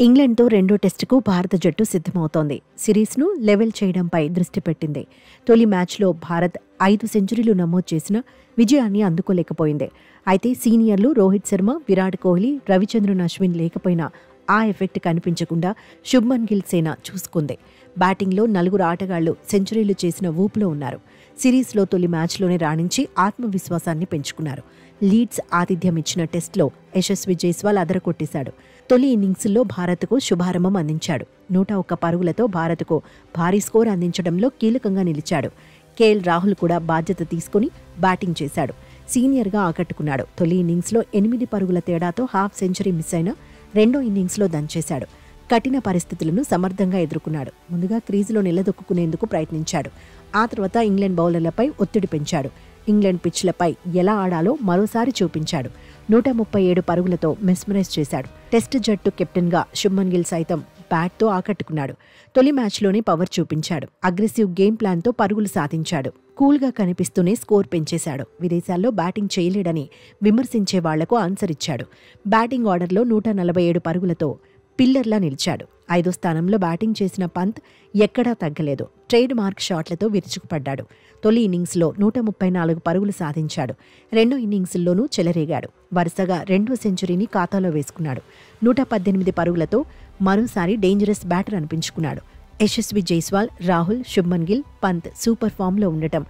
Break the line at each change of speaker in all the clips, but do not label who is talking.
ఇంగ్లాండ్తో రెండో టెస్టుకు భారత జట్టు సిద్ధమవుతోంది. సిరీస్ను లెవెల్ చేయడంపై దృష్టి పెట్టింది. తొలి మ్యాచ్లో భారత్ 5 సెంచరీలు నమోదు చేసిన విజయాన్ని అందుకోలేకపోయింది. అయితే సీనియర్లు రోహిత్ శర్మ, విరాట్ కోహ్లీ, రవిచంద్రన్ అశ్విన్ లేకపోయినా ఆ ఎఫెక్ట్ కనిపించకుండా శుభ్మన్ గిల్ సేన చూసుకుంది. బ్యాటింగ్లో 4 ఆటగాళ్లు సెంచరీలు చేసిన ఊపులో ఉన్నారు. సిరీస్లో తొలి మ్యాచ్లోనే రాణించి ఆత్మవిశ్వాసాన్ని పెంచుకున్నారు. లీడ్స్ ఆతిథ్యం ఇచ్చిన టెస్ట్లో యశస్వి జైస్వాల్ అదరకొట్టేశాడు. తొలి ఇన్నింగ్స్లో భారత్కు శుభారంభం అందించాడు. 101 పరుగులతో భారత్కు భారీ స్కోర్ అందించడంలో కీలకంగా నిలిచాడు. కేఎల్ రాహుల్ కూడా బాధ్యత తీసుకుని బ్యాటింగ్ చేశాడు. సీనియర్గా ఆకట్టుకున్నాడు. తొలి ఇన్నింగ్స్లో 8 పరుగుల తేడాతో హాఫ్ సెంచరీ మిస్ అయినా రెండో ఇన్నింగ్స్లో దంచేశాడు. కఠిన పరిస్థితులను సమర్థంగా ఎదుర్కొన్నాడు. ముందుగా క్రీజులో నిలదొక్కునేందుకు ప్రయత్నించాడు. ఆ తర్వాత ఇంగ్లాండ్ బౌలర్లపై ఒత్తిడి పెంచాడు. ఇంగ్లాండ్ పిచ్లపై ఎలా ఆడాలో మరోసారి చూపించాడు. 137 పరుగులతో మెస్మరైజ్ చేశాడు. టెస్ట్ జట్టు కెప్టెన్గా శుభ్మన్ గిల్ సైతం బ్యాట్తో ఆకట్టుకున్నాడు. తొలి మ్యాచ్లోనే పవర్ చూపించాడు. అగ్రెసివ్ గేమ్ ప్లాన్తో పరుగులు సాధించాడు. కూల్గా కనిపిస్తూనే స్కోర్ పెంచేశాడు. విదేశాల్లో బ్యాటింగ్ చేయలేడని విమర్శించే వాళ్లకు ఆన్సర్ ఇచ్చాడు. బ్యాటింగ్ ఆర్డర్లో 147 పరుగులతో పిల్లర్లా నిలిచాడు. 5వ స్థానంలో బ్యాటింగ్ చేసిన పంత్ ఎక్కడా తగ్గలేదు. ట్రేడ్ మార్క్ షాట్లతో విరుచుకుపడ్డాడు. తొలి ఇన్నింగ్స్లో 134 పరుగులు సాధించాడు. రెండో ఇన్నింగ్స్లోనూ చెలరేగాడు. వరుసగా రెండో సెంచరీని ఖాతాలో వేసుకున్నాడు. 118 పరుగులతో మరోసారి డేంజరస్ బ్యాటర్ అనిపించుకున్నాడు. యశస్వి జైస్వాల్, రాహుల్, శుభ్మన్ గిల్, పంత్ సూపర్ ఫామ్లో ఉండటం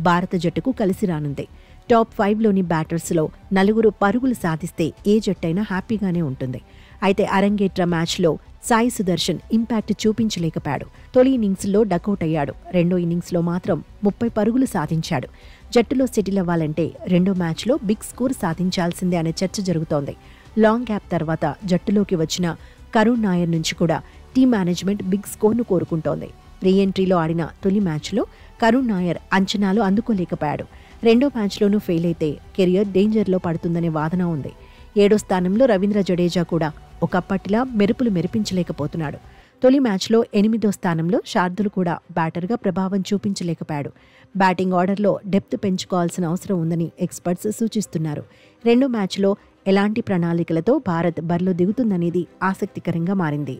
భారత జట్టుకు కలిసి రానుంది. టాప్ 5లోని బ్యాటర్స్లో 4 పరుగులు సాధిస్తే ఏ జట్టైనా హ్యాపీగానే ఉంటుంది. అయితే అరంగేట్ర మ్యాచ్లో సాయి సుదర్శన్ ఇంపాక్ట్ చూపించలేకపోయాడు. తొలి ఇన్నింగ్స్లో డకౌట్ అయ్యాడు. రెండో ఇన్నింగ్స్లో మాత్రం 30 పరుగులు సాధించాడు. జట్టులో సెటిల్ అవ్వాలంటే రెండో మ్యాచ్లో బిగ్ స్కోర్ సాధించాల్సిందే అనే చర్చ జరుగుతోంది. లాంగ్ గ్యాప్ తర్వాత జట్టులోకి వచ్చిన కరుణ్ నాయర్ నుంచి కూడా టీం మేనేజ్మెంట్ బిగ్ స్కోర్ను కోరుకుంటోంది. రీ ఎంట్రీలో ఆడిన తొలి మ్యాచ్లో కరుణ్ నాయర్ అంచనాలు అందుకోలేకపోయాడు. రెండో మ్యాచ్లోనూ ఫెయిల్ అయితే కెరియర్ డేంజర్లో పడుతుందనే వాదన ఉంది. 7వ స్థానంలో రవీంద్ర జడేజా కూడా ఒకప్పటిలా మెరుపులు మెరిపించలేకపోతున్నాడు. తొలి మ్యాచ్లో 8వ స్థానంలో శార్దుల్ కూడా బ్యాటర్గా ప్రభావం చూపించలేకపోయాడు. బ్యాటింగ్ ఆర్డర్లో డెప్త్ పెంచుకోవాల్సిన అవసరం ఉందని ఎక్స్పర్ట్స్ సూచిస్తున్నారు. రెండో మ్యాచ్లో ఎలాంటి ప్రణాళికలతో భారత్ బరిలో దిగుతుందనేది ఆసక్తికరంగా మారింది.